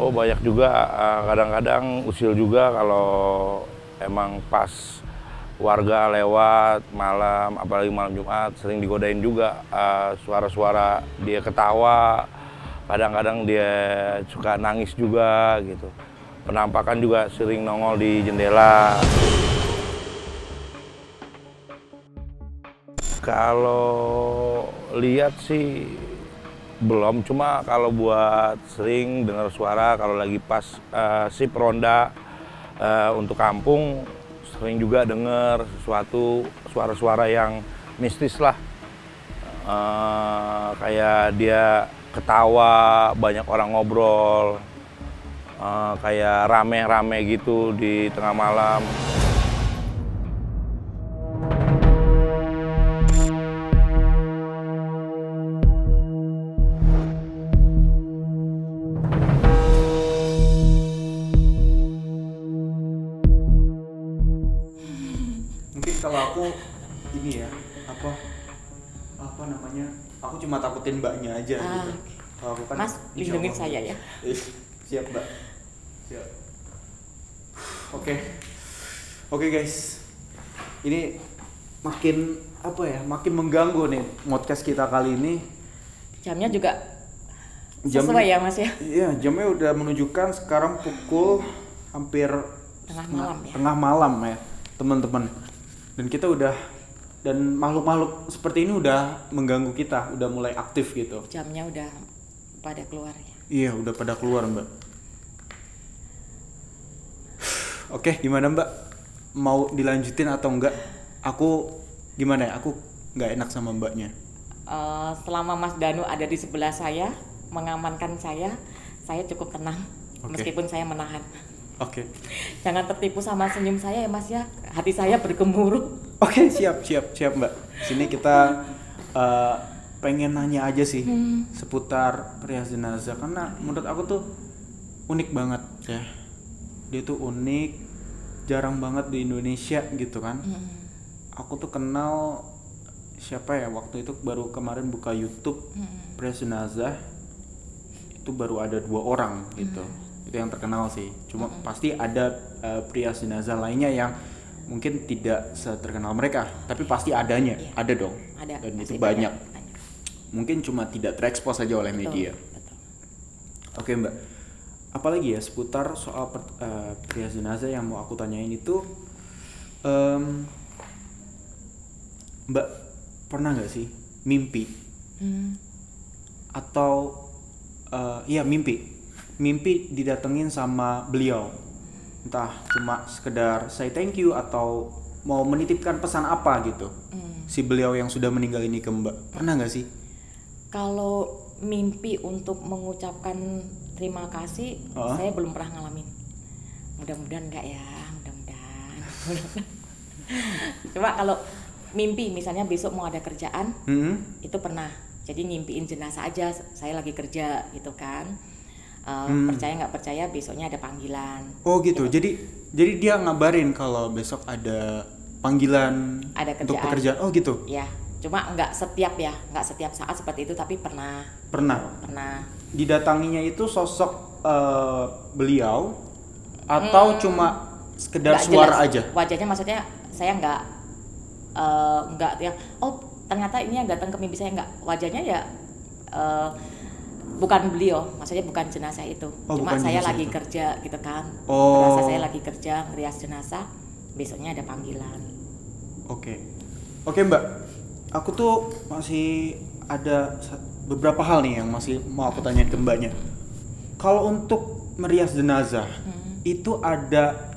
Oh banyak juga, kadang-kadang usil juga kalau emang pas warga lewat malam, apalagi malam Jumat, sering digodain juga suara-suara dia ketawa, kadang-kadang dia suka nangis juga gitu. Penampakan juga sering nongol di jendela. Kalau lihat sih belum, cuma kalau buat sering dengar suara kalau lagi pas shift ronda untuk kampung, sering juga dengar sesuatu suara-suara yang mistis lah. Kayak dia ketawa, banyak orang ngobrol, kayak rame-rame gitu di tengah malam. Mungkin kalau aku ini ya, apa namanya, aku cuma takutin mbaknya aja gitu. Kalau aku kan Mas, lindungin saya ya. Siap mbak, siap. Oke guys, ini makin makin mengganggu nih podcast kita kali ini. Jamnya juga sesuai ya Mas ya? Iya, jamnya udah menunjukkan sekarang pukul hampir tengah malam ya teman-teman. Dan kita dan makhluk-makhluk seperti ini udah mengganggu kita, udah mulai aktif gitu. Jamnya udah pada keluar ya? Iya, udah pada keluar mbak. Oke, gimana mbak? Mau dilanjutin atau enggak? Aku gimana ya? Aku nggak enak sama mbaknya. Selama Mas Danu ada di sebelah saya, mengamankan saya cukup tenang. Meskipun saya menahan. Oke. Jangan tertipu sama senyum saya ya Mas ya. Hati saya bergemuruh. Oke, siap mbak. Sini kita pengen nanya aja sih seputar perias jenazah, karena menurut aku tuh unik banget ya. Dia tuh unik, jarang banget di Indonesia gitu kan. Aku tuh kenal siapa ya, waktu itu baru kemarin buka YouTube perias jenazah, itu baru ada 2 orang gitu. Itu yang terkenal sih. Cuma pasti ada perias jenazah lainnya yang mungkin tidak seterkenal mereka, tapi pasti adanya. Iya. Ada dong. Ada. Dan itu banyak. Mungkin cuma tidak terekspos saja oleh media. Betul. Oke mbak, apalagi ya seputar soal perias jenazah yang mau aku tanyain itu, mbak pernah nggak sih mimpi atau mimpi didatengin sama beliau, entah cuma sekedar say thank you atau mau menitipkan pesan apa gitu, si beliau yang sudah meninggal ini ke mbak, pernah nggak sih? Kalau mimpi untuk mengucapkan terima kasih, saya belum pernah ngalamin. Mudah-mudahan enggak ya, mudah-mudahan. Cuma kalau mimpi, misalnya besok mau ada kerjaan, itu pernah. Jadi ngimpiin jenazah aja, saya lagi kerja gitu kan. Percaya nggak percaya besoknya ada panggilan. Oh gitu. Jadi dia ngabarin kalau besok ada panggilan untuk pekerjaan. Oh gitu. Ya. Cuma nggak setiap saat seperti itu, tapi pernah. Didatanginya itu sosok beliau atau cuma sekedar suara jelas aja? Wajahnya maksudnya saya nggak yang ternyata ini yang datang ke mimpi saya, nggak. Wajahnya ya bukan beliau, maksudnya bukan jenazah itu. Cuma saya lagi kerja gitu kan. Merasa saya lagi kerja ngerias jenazah, besoknya ada panggilan. Oke mbak. Aku tuh masih ada beberapa hal nih yang masih mau aku tanyain ke mbaknya. Kalau untuk merias jenazah, itu ada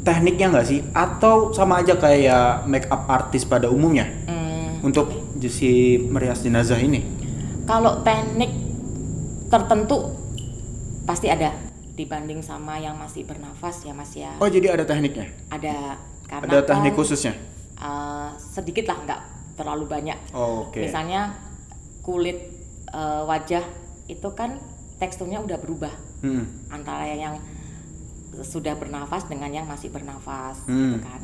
tekniknya nggak sih? Atau sama aja kayak make up artis pada umumnya? Untuk si merias jenazah ini? Kalau teknik tertentu pasti ada dibanding sama yang masih bernafas ya Mas ya. Oh jadi ada tekniknya? Ada. Karena ada teknik khususnya? Sedikit lah, nggak terlalu banyak. Oke. Misalnya kulit wajah itu kan teksturnya udah berubah antara yang sudah bernafas dengan yang masih bernafas gitu kan.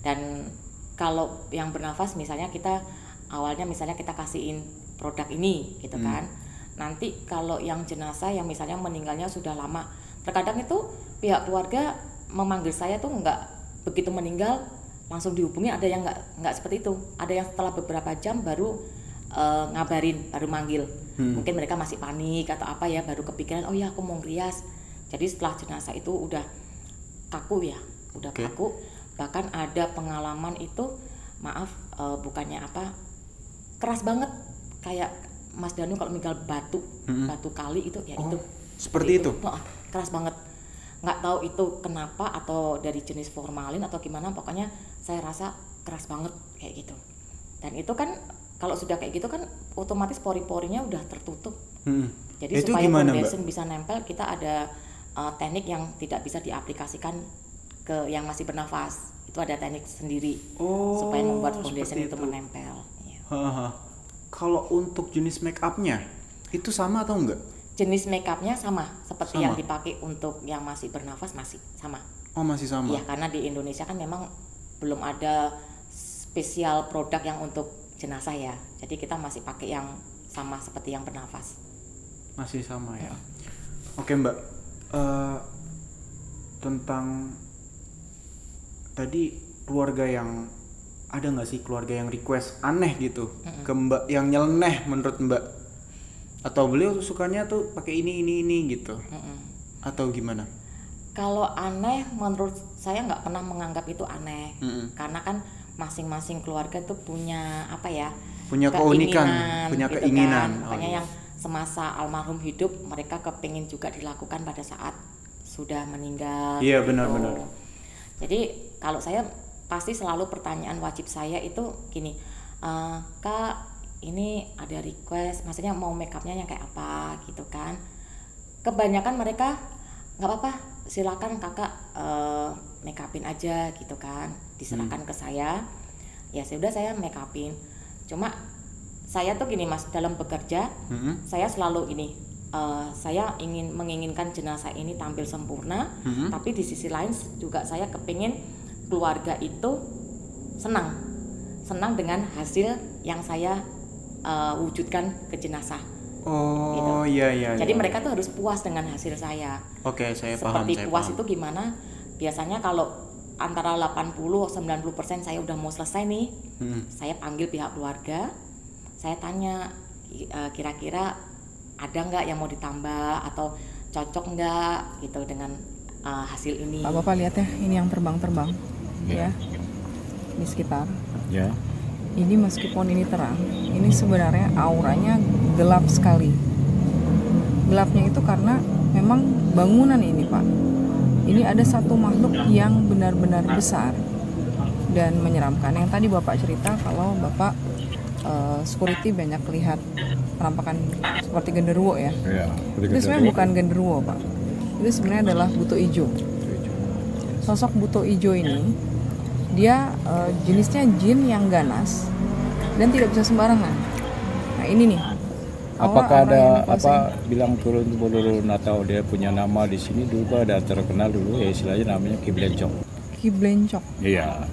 Dan kalau yang bernafas misalnya kita awalnya kita kasihin produk ini gitu kan. nanti kalau yang jenazah yang misalnya meninggalnya sudah lama, terkadang itu pihak keluarga memanggil saya tuh nggak begitu meninggal langsung dihubungi, ada yang nggak seperti itu, ada yang setelah beberapa jam baru ngabarin, baru manggil. Mungkin mereka masih panik atau apa ya, baru kepikiran oh ya aku mau ngerias. Jadi setelah jenazah itu udah kaku ya, udah kaku. Bahkan ada pengalaman itu, maaf bukannya apa, keras banget, kayak Mas Danu kalau meninggal batu kali itu ya itu seperti itu. Keras banget. Nggak tahu itu kenapa, atau dari jenis formalin atau gimana, pokoknya saya rasa keras banget kayak gitu. Dan itu kan kalau sudah kayak gitu kan otomatis pori-porinya udah tertutup. Jadi itu supaya foundation bisa nempel, kita ada teknik yang tidak bisa diaplikasikan ke yang masih bernafas. Itu ada teknik sendiri supaya membuat foundation itu menempel. Kalau untuk jenis make upnya itu sama atau enggak? Jenis make upnya sama seperti yang dipakai untuk yang masih bernafas, masih sama. Oh, masih sama. Iya, karena di Indonesia kan memang belum ada spesial produk yang untuk jenazah ya. Jadi kita masih pakai yang sama seperti yang bernafas. Masih sama ya. Oke Mbak, tentang tadi keluarga yang ada nggak sih keluarga yang request aneh gitu ke Mbak, yang nyeleneh menurut Mbak? Atau beliau sukanya tuh pakai ini gitu? Atau gimana? Kalau aneh, menurut saya nggak pernah menganggap itu aneh, karena kan masing-masing keluarga tuh punya apa ya? Punya keunikan, punya gitu keinginan. Kan. Makanya yang semasa almarhum hidup mereka kepingin juga dilakukan pada saat sudah meninggal. Iya benar-benar. Jadi kalau saya pasti selalu pertanyaan wajib saya itu gini, Kak ini ada request, maksudnya mau make upnya yang kayak apa gitu kan. Kebanyakan mereka nggak apa-apa, silakan kakak make upin aja gitu kan, diserahkan ke saya. Ya sudah saya make upin. Cuma saya tuh gini Mas, dalam bekerja saya selalu ini, saya menginginkan jenazah ini tampil sempurna, tapi di sisi lain juga saya kepingin keluarga itu senang dengan hasil yang saya wujudkan ke jenazah. Oh gitu. iya. Jadi mereka tuh harus puas dengan hasil saya. Oke, saya paham. Seperti puas itu gimana? Biasanya kalau antara 80-90% saya udah mau selesai nih, saya panggil pihak keluarga, saya tanya kira-kira ada nggak yang mau ditambah atau cocok nggak gitu dengan hasil ini. Bapak lihat ya, ini yang terbang-terbang ya di sekitar. Ya. Ini meskipun ini terang, ini sebenarnya auranya gelap sekali. Gelapnya itu karena memang bangunan ini Pak. Ini ada satu makhluk yang benar-benar besar dan menyeramkan. Yang tadi Bapak cerita kalau Bapak security banyak lihat penampakan seperti genderuwo ya. Itu sebenarnya bukan genderuwo Pak. Itu sebenarnya adalah buto ijo. Sosok buto ijo ini dia jenisnya jin yang ganas dan tidak bisa sembarangan. Nah ini nih. Apakah ada apa bilang turun atau dia punya nama di sini dulu ada terkenal dulu ya istilahnya namanya Ki Blencok. Ki Blencok. Iya.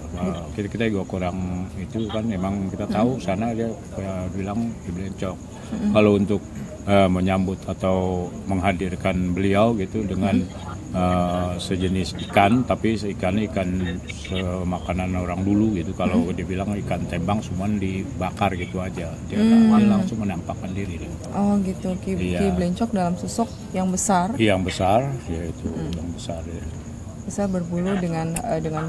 Kita juga kurang itu kan memang kita tahu sana dia bilang Ki Blencok. Kalau untuk menyambut atau menghadirkan beliau gitu dengan sejenis ikan, tapi ikan makanan orang dulu gitu. Kalau dibilang ikan tembang cuman dibakar gitu aja, dia langsung menampakkan diri. Oh gitu, Ki Blencok dalam sosok yang besar. Yang besar, yaitu yang besar ya. Besar berbulu dengan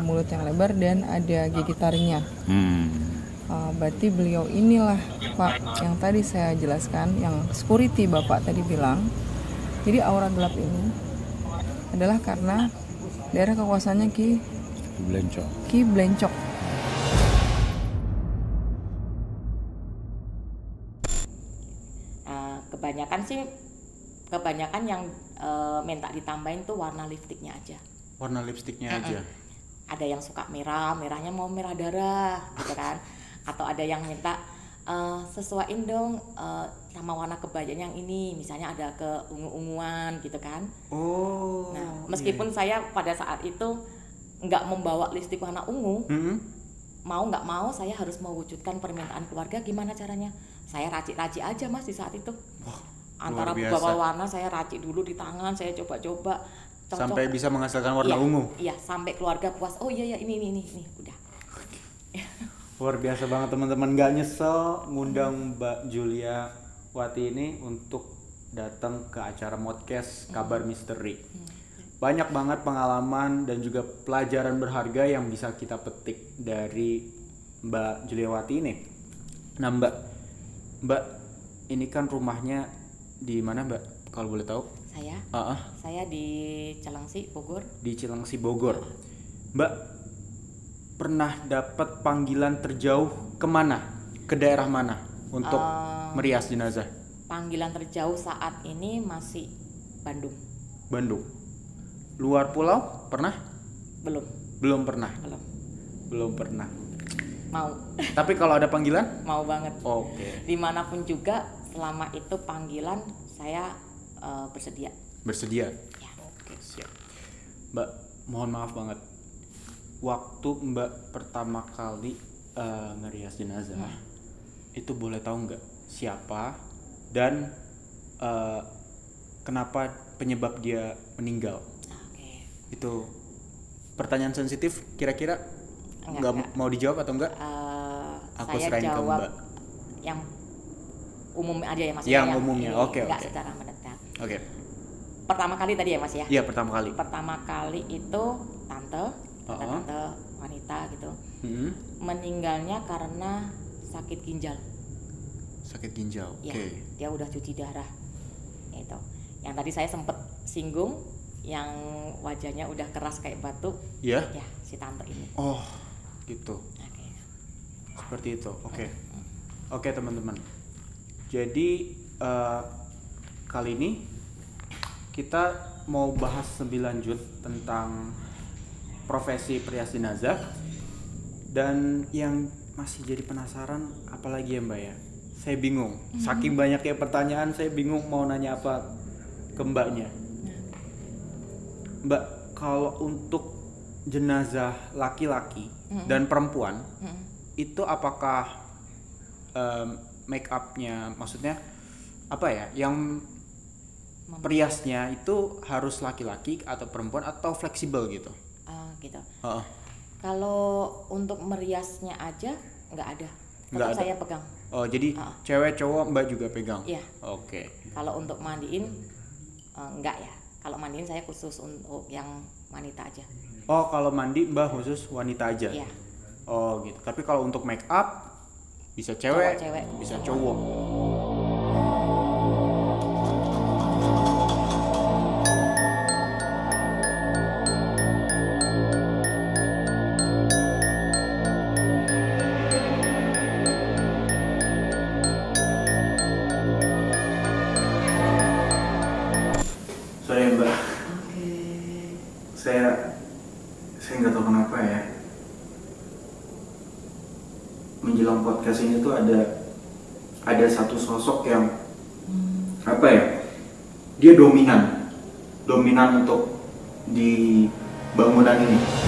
mulut yang lebar dan ada gigi taringnya. Berarti beliau inilah Pak yang tadi saya jelaskan, yang security Bapak tadi bilang. Jadi aura gelap ini adalah karena daerah kekuasaannya Ki Blencok. Kebanyakan yang minta ditambahin tuh warna lipstiknya aja. Warna lipstiknya aja. Ada yang suka merahnya mau merah darah gitu kan. Atau ada yang minta sesuaiin dong sama warna kebayanya yang ini, misalnya ada keungu-unguan gitu kan. Nah meskipun saya pada saat itu nggak membawa lipstik warna ungu, mau nggak mau saya harus mewujudkan permintaan keluarga. Gimana caranya? Saya racik-racik aja Mas di saat itu. Antara beberapa warna saya racik dulu di tangan, saya coba-coba cocok. Sampai bisa menghasilkan warna Iya, ungu. Iya, sampai keluarga puas. Oh iya ini udah. Luar biasa banget teman-teman, nggak nyesel ngundang Mbak Julia Wati ini untuk datang ke acara podcast Kabar Misteri. Banyak banget pengalaman dan juga pelajaran berharga yang bisa kita petik dari Mbak Julia Wati ini. Nah Mbak ini kan rumahnya di mana Mbak kalau boleh tahu? Saya di Cilengsi Bogor. Di Cilengsi Bogor. Mbak pernah dapat panggilan terjauh kemana? Ke daerah mana untuk merias jenazah? Panggilan terjauh saat ini masih Bandung. Bandung. Luar pulau pernah? Belum pernah. Belum pernah. Mau. Tapi kalau ada panggilan? Mau banget. Oke. Dimanapun juga, selama itu panggilan saya bersedia. Bersedia? Ya. Oke, siap. Mbak, mohon maaf banget. Waktu Mbak pertama kali ngerias jenazah, itu boleh tahu nggak siapa dan kenapa penyebab dia meninggal? Oke. Itu pertanyaan sensitif, kira-kira nggak mau dijawab atau enggak? Aku Saya serahin ke jawab Mbak. yang umum aja ya Mas. Yang umumnya, oke. Enggak secara mendekat. Oke. Pertama kali tadi ya Mas ya? Iya, pertama kali. Pertama kali itu tante wanita gitu. Meninggalnya karena sakit ginjal. Sakit ginjal. Ya, Oke. dia udah cuci darah. Itu. Yang tadi saya sempet singgung yang wajahnya udah keras kayak batu. Iya? Ya, si tante ini. Oh, gitu. Oke. Seperti itu. Oke. Oke, teman-teman. Jadi kali ini kita mau bahas lebih lanjut tentang profesi perias jenazah, dan yang masih jadi penasaran apalagi ya Mbak ya, saya bingung, saking banyaknya pertanyaan saya bingung mau nanya apa ke Mbaknya. Mbak, kalau untuk jenazah laki-laki dan perempuan itu apakah make upnya, maksudnya apa ya, yang periasnya itu harus laki-laki atau perempuan atau fleksibel gitu? Gitu. Kalau untuk meriasnya aja nggak ada. Tetap saya pegang. Oh, jadi cewek cowok Mbak juga pegang? Iya. Oke. Kalau untuk mandiin enggak ya. Kalau mandiin saya khusus untuk yang wanita aja. Oh, kalau mandi Mbak khusus wanita aja? Iya. Oh gitu. Tapi kalau untuk make up bisa cewek, bisa cowok. Sorry Mbak. Saya nggak tahu kenapa ya. Menjelang podcast ini tuh ada satu sosok yang apa ya? Dia dominan untuk di bangunan ini.